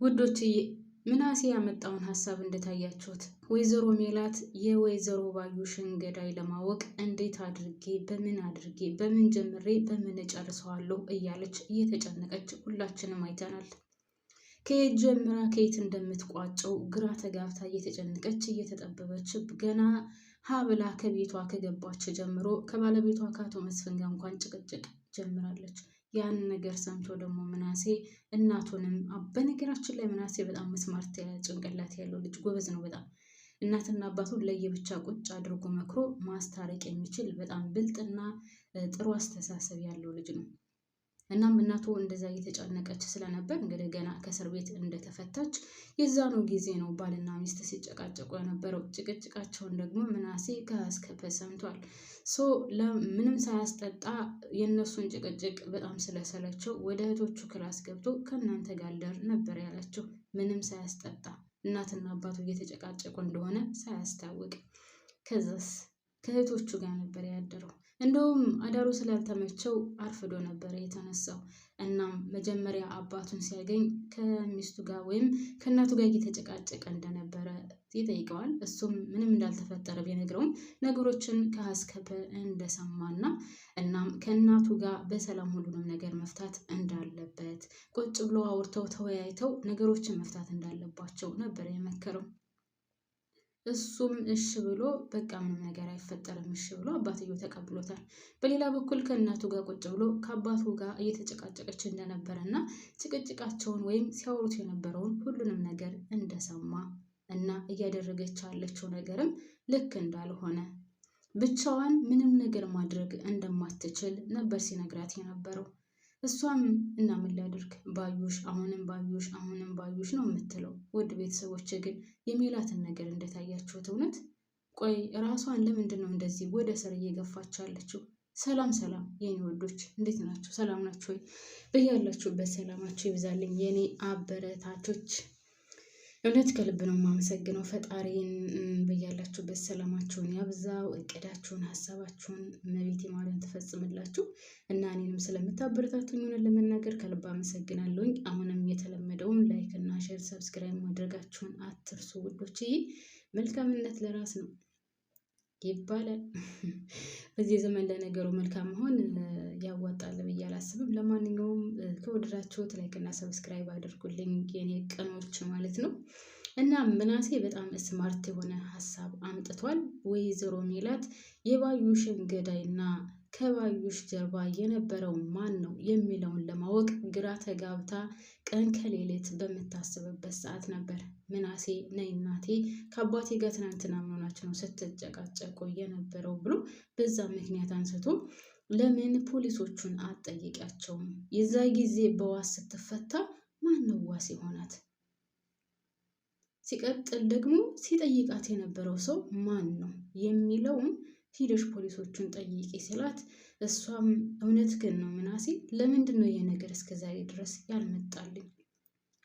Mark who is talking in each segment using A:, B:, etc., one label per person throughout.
A: ውዶችዬ ምናሴ ያመጣውን ሀሳብ እንደታያችሁት ወይዘሮ ሜላት የወይዘሮ ባዩሽን ገዳይ ለማወቅ እንዴት አድርጌ በምን ጀምሬ በምን እጨርሰዋለሁ እያለች እየተጨነቀች ሁላችንም አይተናል። ከየት ጀምራ ከየት እንደምትቋጨው ግራ ተጋብታ እየተጨነቀች እየተጠበበች ገና ሀብላ ከቤቷ ከገባች ጀምሮ ከባለቤቷ ከአቶ መስፍን ጋር እንኳን ጭቅጭቅ ጀምራለች። ያን ነገር ሰምቶ ደግሞ ምናሴ እናቱንም በነገራችን ላይ ምናሴ በጣም ስማርት ጭንቅላት ያለው ልጅ ጎበዝ ነው በጣም እናትና አባቱን ለየብቻ ቁጭ አድርጎ መክሮ ማስታረቅ የሚችል በጣም ብልጥና ጥሩ አስተሳሰብ ያለው ልጅ ነው። እናም እናቱ እንደዛ እየተጨነቀች ስለነበር እንግዲህ ገና ከእስር ቤት እንደተፈታች የዛኑ ጊዜ ነው ባልና ሚስት ሲጨቃጨቁ የነበረው። ጭቅጭቃቸውን ደግሞ ምናሴ ከአስከፈ ሰምቷል። ለምንም ሳያስጠጣ የእነሱን ጭቅጭቅ በጣም ስለሰለቸው ወደ እህቶቹ ክላስ ገብቶ ከእናንተ ጋር ልደር ነበር ያላቸው። ምንም ሳያስጠጣ እናትና አባቱ እየተጨቃጨቁ እንደሆነ ሳያስታውቅ ከዛስ ከእህቶቹ ጋር ነበር ያደረው። እንደውም አዳሩ ስላልተመቸው አርፍዶ ነበር የተነሳው። እናም መጀመሪያ አባቱን ሲያገኝ ከሚስቱ ጋር ወይም ከእናቱ ጋር እየተጨቃጨቀ እንደነበረ ይጠይቀዋል። እሱም ምንም እንዳልተፈጠረ ቢነግረውም ነገሮችን ከአስከፈ እንደሰማና እናም ከእናቱ ጋር በሰላም ሁሉንም ነገር መፍታት እንዳለበት ቁጭ ብሎ አውርተው ተወያይተው ነገሮችን መፍታት እንዳለባቸው ነበር የመከረው። እሱም እሺ ብሎ በቃ ምንም ነገር አይፈጠርም እሺ ብሎ አባትየው ተቀብሎታል። በሌላ በኩል ከእናቱ ጋር ቁጭ ብሎ ከአባቱ ጋር እየተጨቃጨቀች እንደነበረና ጭቅጭቃቸውን ወይም ሲያወሩት የነበረውን ሁሉንም ነገር እንደሰማ እና እያደረገች ያለችው ነገርም ልክ እንዳልሆነ ብቻዋን ምንም ነገር ማድረግ እንደማትችል ነበር ሲነግራት የነበረው። እሷም እና ምን ላድርግ ባዩሽ አሁንም ባዩሽ ነው የምትለው። ውድ ቤተሰቦች ግን የሜላትን ነገር እንደታያችሁት እውነት ቆይ ራሷን ለምንድን ነው እንደዚህ ወደ ስር እየገፋች ያለችው? ሰላም የኔ ወዶች እንዴት ናችሁ? ሰላም ናችሁ ወይ? በያላችሁበት ሰላማችሁ ይብዛልኝ የኔ አበረታቾች። እውነት ከልብ ነው የማመሰግነው ፈጣሪን። በያላችሁበት ሰላማችሁን ያብዛው፣ እቅዳችሁን ሀሳባችሁን እመቤቴ ማርያም ትፈጽምላችሁ እና እኔንም ስለምታበረታቱኝ ሆነን ለመናገር ከልብ አመሰግናለሁኝ። አሁንም የተለመደውን ላይክ እና ሼር ሰብስክራይብ ማድረጋችሁን አትርሱ ውዶችዬ። መልካምነት ለራስ ነው ይባላል። በዚህ ዘመን ለነገሩ መልካም መሆን ያዋጣል ብዬ አላስብም። ለማንኛውም ከወደዳችሁት ላይክ እና ሰብስክራይብ አድርጉልኝ የኔ ቀኖች ማለት ነው። እና ምናሴ በጣም ስማርት የሆነ ሀሳብ አምጥቷል። ወይዘሮ ሜላት የባዩሽን ገዳይና ከባዩሽ ጀርባ የነበረው ማን ነው የሚለውን ለማወቅ ግራ ተጋብታ ቀን ከሌሊት በምታስብበት ሰዓት ነበር ምናሴ ነይ እናቴ ከአባቴ ጋር ትናንትና ምን ሆናችሁ ነው ስትጨቃጨቁ የነበረው ብሎ በዛ ምክንያት አንስቶ ለምን ፖሊሶቹን አትጠይቂያቸውም? የዛ ጊዜ በዋስ ስትፈታ ማን ነው ዋስ የሆናት? ሲቀጥል ደግሞ ሲጠይቃት የነበረው ሰው ማን ነው የሚለውም ሂደሽ ፖሊሶቹን ጠይቂ ሲላት እሷም እውነት ግን ነው ምናሴ ለምንድን ነው ይሄ ነገር እስከዛሬ ድረስ ያልመጣልኝ?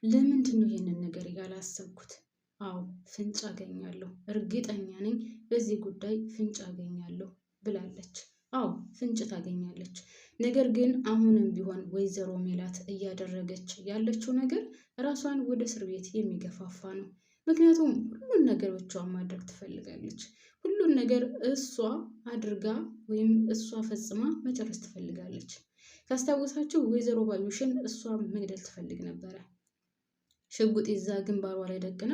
A: ለምንድን ነው ይሄንን ነገር ያላሰብኩት? አዎ ፍንጭ አገኛለሁ፣ እርግጠኛ ነኝ በዚህ ጉዳይ ፍንጭ አገኛለሁ ብላለች። አዎ ፍንጭ ታገኛለች። ነገር ግን አሁንም ቢሆን ወይዘሮ ሜላት እያደረገች ያለችው ነገር ራሷን ወደ እስር ቤት የሚገፋፋ ነው። ምክንያቱም ሁሉን ነገር ብቻዋን ማድረግ ትፈልጋለች። ሁሉን ነገር እሷ አድርጋ ወይም እሷ ፈጽማ መጨረስ ትፈልጋለች። ካስታወሳችሁ ወይዘሮ ባዩሽን እሷ መግደል ትፈልግ ነበረ። ሽጉጥ ይዛ ግንባሯ ላይ ደቅና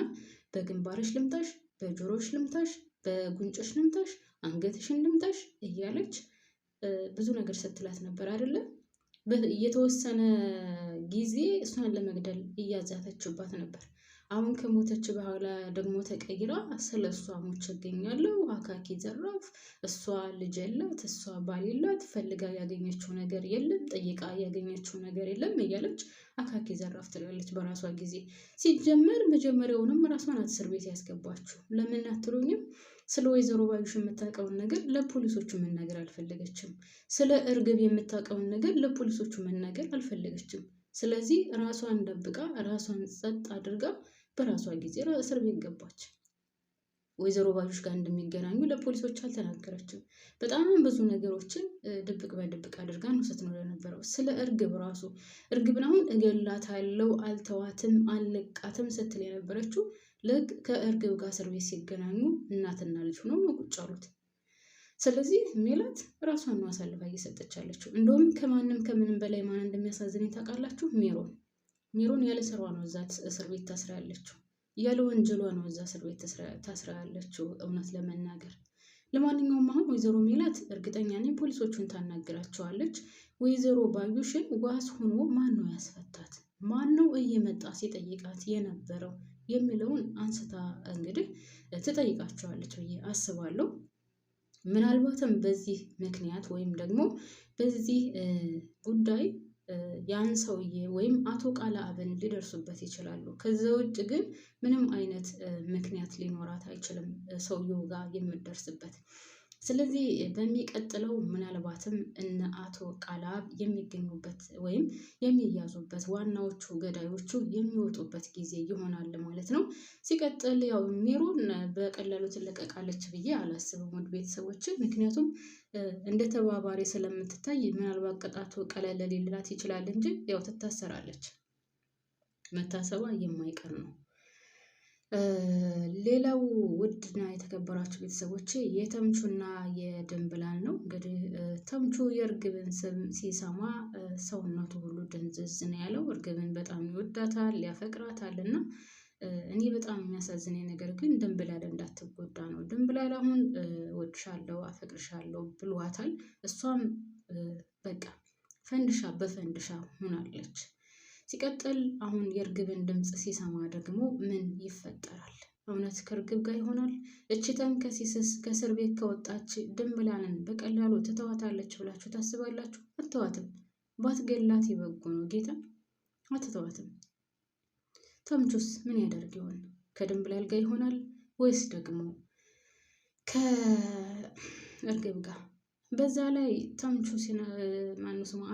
A: በግንባርሽ ልምታሽ፣ በጆሮሽ ልምታሽ፣ በጉንጮሽ ልምታሽ፣ አንገትሽን ልምታሽ እያለች ብዙ ነገር ስትላት ነበር አይደለም? የተወሰነ ጊዜ እሷን ለመግደል እያዛተችባት ነበር። አሁን ከሞተች በኋላ ደግሞ ተቀይራ ስለ እሷ ሞች እገኛለሁ አካኪ ዘራፍ፣ እሷ ልጅ የላት፣ እሷ ባል የላት፣ ፈልጋ ያገኘችው ነገር የለም፣ ጠይቃ ያገኘችው ነገር የለም እያለች አካኪ ዘራፍ ትላለች በራሷ ጊዜ። ሲጀመር መጀመሪያውንም ራሷን እስር ቤት ያስገባችሁ ለምን አትሉኝም? ስለ ወይዘሮ ባዩሽ የምታውቀውን ነገር ለፖሊሶቹ መናገር አልፈለገችም። ስለ እርግብ የምታውቀውን ነገር ለፖሊሶቹ መናገር አልፈለገችም። ስለዚህ ራሷን ደብቃ ራሷን ጸጥ አድርጋ በራሷ ጊዜ እስር ቤት ገባች። ወይዘሮ ባዩሽ ጋር እንደሚገናኙ ለፖሊሶች አልተናገረችም። በጣም ብዙ ነገሮችን ድብቅ በድብቅ አድርጋ ነው ስትኖር የነበረው። ስለ እርግብ ራሱ እርግብን አሁን እገላታለሁ፣ አልተዋትም፣ አልለቃትም ስትል የነበረችው ልክ ከእርግብ ጋር እስር ቤት ሲገናኙ እናትና ልጅ ሆነው ነው ቁጭ ያሉት። ስለዚህ ሜላት ራሷን ነው አሳልፋ እየሰጠች ያለችው። እንደውም ከማንም ከምንም በላይ ማን እንደሚያሳዝነኝ ታውቃላችሁ? ሜሮን ያለ ስራዋ ነው እዛ እስር ቤት ታስራ ያለችው። ያለ ወንጀሏ ነው እዛ እስር ቤት ታስራ ያለችው እውነት ለመናገር። ለማንኛውም አሁን ወይዘሮ ሜላት እርግጠኛ ነኝ ፖሊሶቹን ታናግራቸዋለች። ወይዘሮ ባዩሽን ዋስ ሆኖ ማን ነው ያስፈታት፣ ማን ነው እየመጣ ሲጠይቃት የነበረው የሚለውን አንስታ እንግዲህ ትጠይቃቸዋለች ብዬ አስባለሁ። ምናልባትም በዚህ ምክንያት ወይም ደግሞ በዚህ ጉዳይ ያን ሰውዬ ወይም አቶ ቃለአብን ሊደርሱበት ይችላሉ። ከዛ ውጭ ግን ምንም አይነት ምክንያት ሊኖራት አይችልም ሰውየው ጋር የምደርስበት። ስለዚህ በሚቀጥለው ምናልባትም እነ አቶ ቃለአብ የሚገኙበት ወይም የሚያዙበት ዋናዎቹ ገዳዮቹ የሚወጡበት ጊዜ ይሆናል ማለት ነው። ሲቀጥል ያው ሜሮን በቀላሉ ትለቀቃለች ብዬ አላስብም ውድ ቤተሰቦች። ምክንያቱም እንደ ተባባሪ ስለምትታይ ምናልባት ቅጣቱ ቀለል ሊላት ይችላል እንጂ ያው ትታሰራለች። መታሰቧ የማይቀር ነው። ሌላው ውድና የተከበራችሁ ቤተሰቦች የተምቹና የድንብላል ነው። እንግዲህ ተምቹ የእርግብን ስም ሲሰማ ሰውነቱ ሁሉ ድንዝዝ ነው ያለው። እርግብን በጣም ይወዳታል፣ ያፈቅራታል እና እኔ በጣም የሚያሳዝነኝ ነገር ግን ድንብላል እንዳትጎዳ ነው። ድንብላል አሁን እወድሻለሁ፣ አፈቅርሻለሁ ብሏታል። እሷም በቃ ፈንድሻ በፈንድሻ ሆናለች። ሲቀጥል አሁን የእርግብን ድምፅ ሲሰማ ደግሞ ምን ይፈጠራል? እውነት ከእርግብ ጋር ይሆናል? እቺ ተንከሲስስ ከእስር ቤት ከወጣች ድንብላልን በቀላሉ ትተዋታለች ብላችሁ ታስባላችሁ? አትተዋትም። ባትገላት ይበጎ ነው። ጌታ አትተዋትም። ተምቹስ ምን ያደርግ ይሆን? ከድንብላል ጋር ይሆናል ወይስ ደግሞ ከእርግብ ጋር? በዛ ላይ ተምቹ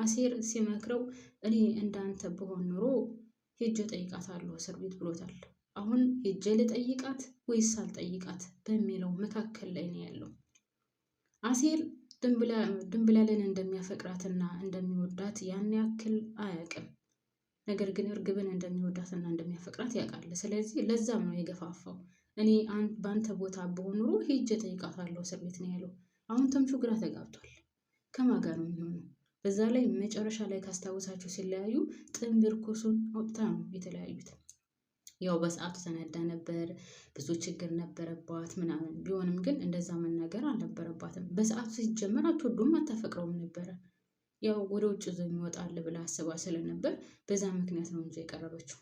A: አሴር ሲመክረው እኔ እንዳንተ ብሆን ኑሮ ሄጄ ጠይቃታለሁ እስር ቤት ብሎታል። አሁን ሄጄ ልጠይቃት ወይስ አልጠይቃት በሚለው መካከል ላይ ነው ያለው። አሴር ድንብላልን እንደሚያፈቅራትና እንደሚወዳት ያን ያክል አያውቅም። ነገር ግን እርግብን እንደሚወዳትና እንደሚያፈቅራት ያውቃል። ስለዚህ ለዛም ነው የገፋፋው። እኔ በአንተ ቦታ ብሆን ኑሮ ሄጄ ጠይቃታለሁ እስር ቤት ነው ያለው። አሁን ተምቹ ግራ ተጋብቷል። ከማን ጋር ነው የሚሆነው? በዛ ላይ መጨረሻ ላይ ካስታወሳችሁ ሲለያዩ ጥንብር ኩሱን አውጥታ ነው የተለያዩት። ያው በሰዓቱ ተናዳ ነበር፣ ብዙ ችግር ነበረባት ምናምን። ቢሆንም ግን እንደዛ መናገር አልነበረባትም። በሰዓቱ ሲጀመር አትወዱም አታፈቅረውም ነበረ። ያው ወደ ውጭ ይዞ ይወጣል ብላ አስባ ስለነበር በዛ ምክንያት ነው እንጂ የቀረበችው።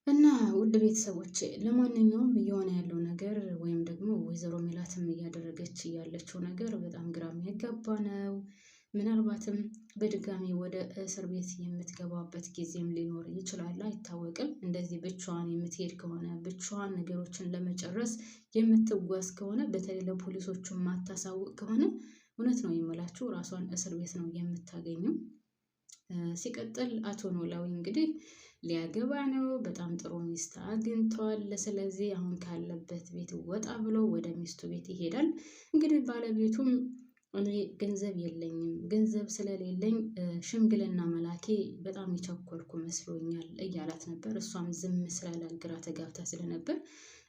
A: እና ውድ ቤተሰቦች ለማንኛውም እየሆነ ያለው ነገር ወይም ደግሞ ወይዘሮ ሜላትም እያደረገች ያለችው ነገር በጣም ግራ የሚያጋባ ነው። ምናልባትም በድጋሚ ወደ እስር ቤት የምትገባበት ጊዜም ሊኖር ይችላል፣ አይታወቅም። እንደዚህ ብቻዋን የምትሄድ ከሆነ ብቻዋን ነገሮችን ለመጨረስ የምትጓዝ ከሆነ በተለይ ለፖሊሶቹ ማታሳውቅ ከሆነ እውነት ነው የምላችሁ ራሷን እስር ቤት ነው የምታገኘው። ሲቀጥል አቶ ኖላዊ እንግዲህ ሊያገባ ነው። በጣም ጥሩ ሚስት አግኝቷል። ስለዚህ አሁን ካለበት ቤት ወጣ ብሎ ወደ ሚስቱ ቤት ይሄዳል። እንግዲህ ባለቤቱም እኔ ገንዘብ የለኝም፣ ገንዘብ ስለሌለኝ ሽምግልና መላኬ በጣም የቸኮልኩ መስሎኛል እያላት ነበር። እሷም ዝም ስላለ ግራ ተጋብታ ስለነበር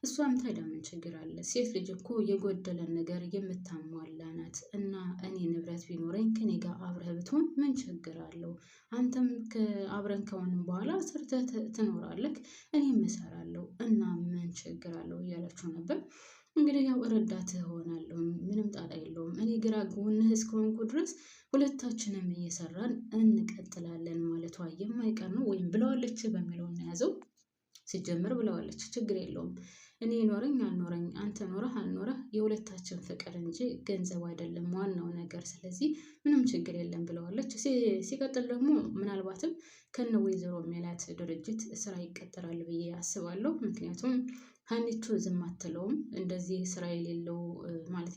A: እሷም ታዲያ ምን ችግር አለ? ሴት ልጅ እኮ የጎደለን ነገር የምታሟላ ናት እና እኔ ንብረት ቢኖረኝ ከኔ ጋር አብረህ ብትሆን ምን ችግር አለው? አንተም አብረን ከሆንም በኋላ ሰርተህ ትኖራለህ፣ እኔም እሰራለሁ እና ምን ችግር አለው እያለችው ነበር። እንግዲህ ያው ረዳትህ እሆናለሁ፣ ምንም ጣጣ የለውም። እኔ ግራ ጎንህ እስከሆንኩ ድረስ ሁለታችንም እየሰራን እንቀጥላለን ማለቷ የማይቀር ነው። ወይም ብለዋለች በሚለው እናያዘው። ሲጀምር ብለዋለች፣ ችግር የለውም እኔ ኖረኝ አልኖረኝ አንተ ኖረህ አልኖረህ የሁለታችን ፍቅር እንጂ ገንዘብ አይደለም ዋናው ነገር፣ ስለዚህ ምንም ችግር የለም ብለዋለች። ሲቀጥል ደግሞ ምናልባትም ከነ ወይዘሮ ሜላት ድርጅት ስራ ይቀጠራል ብዬ አስባለሁ። ምክንያቱም ሀኒቾ ዝም አትለውም። እንደዚህ ስራ የሌለው ማለት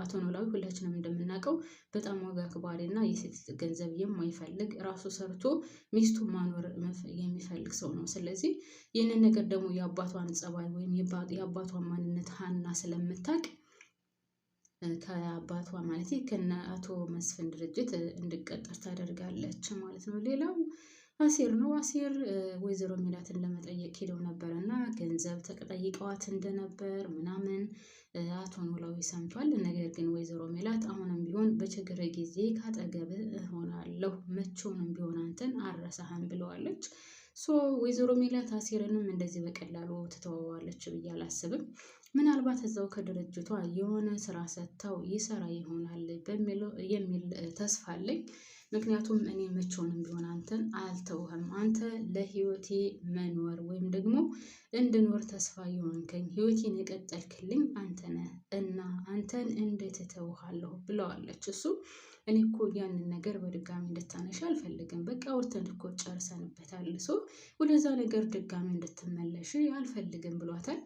A: አቶ ኖላዊ ሁላችንም እንደምናውቀው በጣም ዋጋ አክባሪ እና የሴት ገንዘብ የማይፈልግ ራሱ ሰርቶ ሚስቱ ማኖር የሚፈልግ ሰው ነው። ስለዚህ ይህንን ነገር ደግሞ የአባቷን ጸባይ ወይም የአባቷን ማንነት ሀና ስለምታውቅ ከአባቷ ማለት ከነ አቶ መስፍን ድርጅት እንድቀጠር ታደርጋለች ማለት ነው። ሌላው አሴር ነው። አሴር ወይዘሮ ሜላትን ለመጠየቅ ሄደው ነበር እና ገንዘብ ተጠይቀዋት እንደነበር ምናምን አቶ ኖላዊ ሰምቷል። ነገር ግን ወይዘሮ ሜላት አሁንም ቢሆን በችግር ጊዜ ካጠገብ እሆናለሁ፣ መቼውንም ቢሆን አንተን አልረሳህም ብለዋለች። ወይዘሮ ሜላት አሴርንም እንደዚህ በቀላሉ ትተወዋለች ብዬ አላስብም። ምናልባት እዛው ከድርጅቷ የሆነ ስራ ሰጥተው ይሰራ ይሆናል የሚል ተስፋ አለኝ። ምክንያቱም እኔ መቼውንም ቢሆን አንተን አልተውህም። አንተ ለህይወቴ መኖር ወይም ደግሞ እንድኖር ተስፋ የሆንከኝ ህይወቴን የቀጠልክልኝ አንተ ነህ እና አንተን እንዴት እተውሃለሁ ብለዋለች። እኔ እኮ ያንን ነገር በድጋሚ እንድታነሺ አልፈልግም። በቃ አውርተን እኮ ጨርሰንበታል። ወደዛ ነገር ድጋሚ እንድትመለሽ አልፈልግም ብሏታል።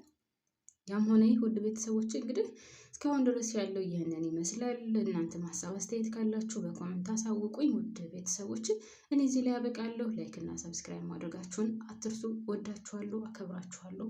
A: ያም ሆነ ይህ ውድ ቤተሰቦች እንግዲህ እስካሁን ድረስ ያለው ይህንን ይመስላል። እናንተ ሀሳብ አስተያየት ካላችሁ በኮሜንት አሳውቁኝ። ውድ ቤተሰቦች እኔ እዚህ ላይ ያበቃለሁ። ላይክ እና ሰብስክራይብ ማድረጋችሁን አትርሱ። ወዳችኋለሁ፣ አከብራችኋለሁ።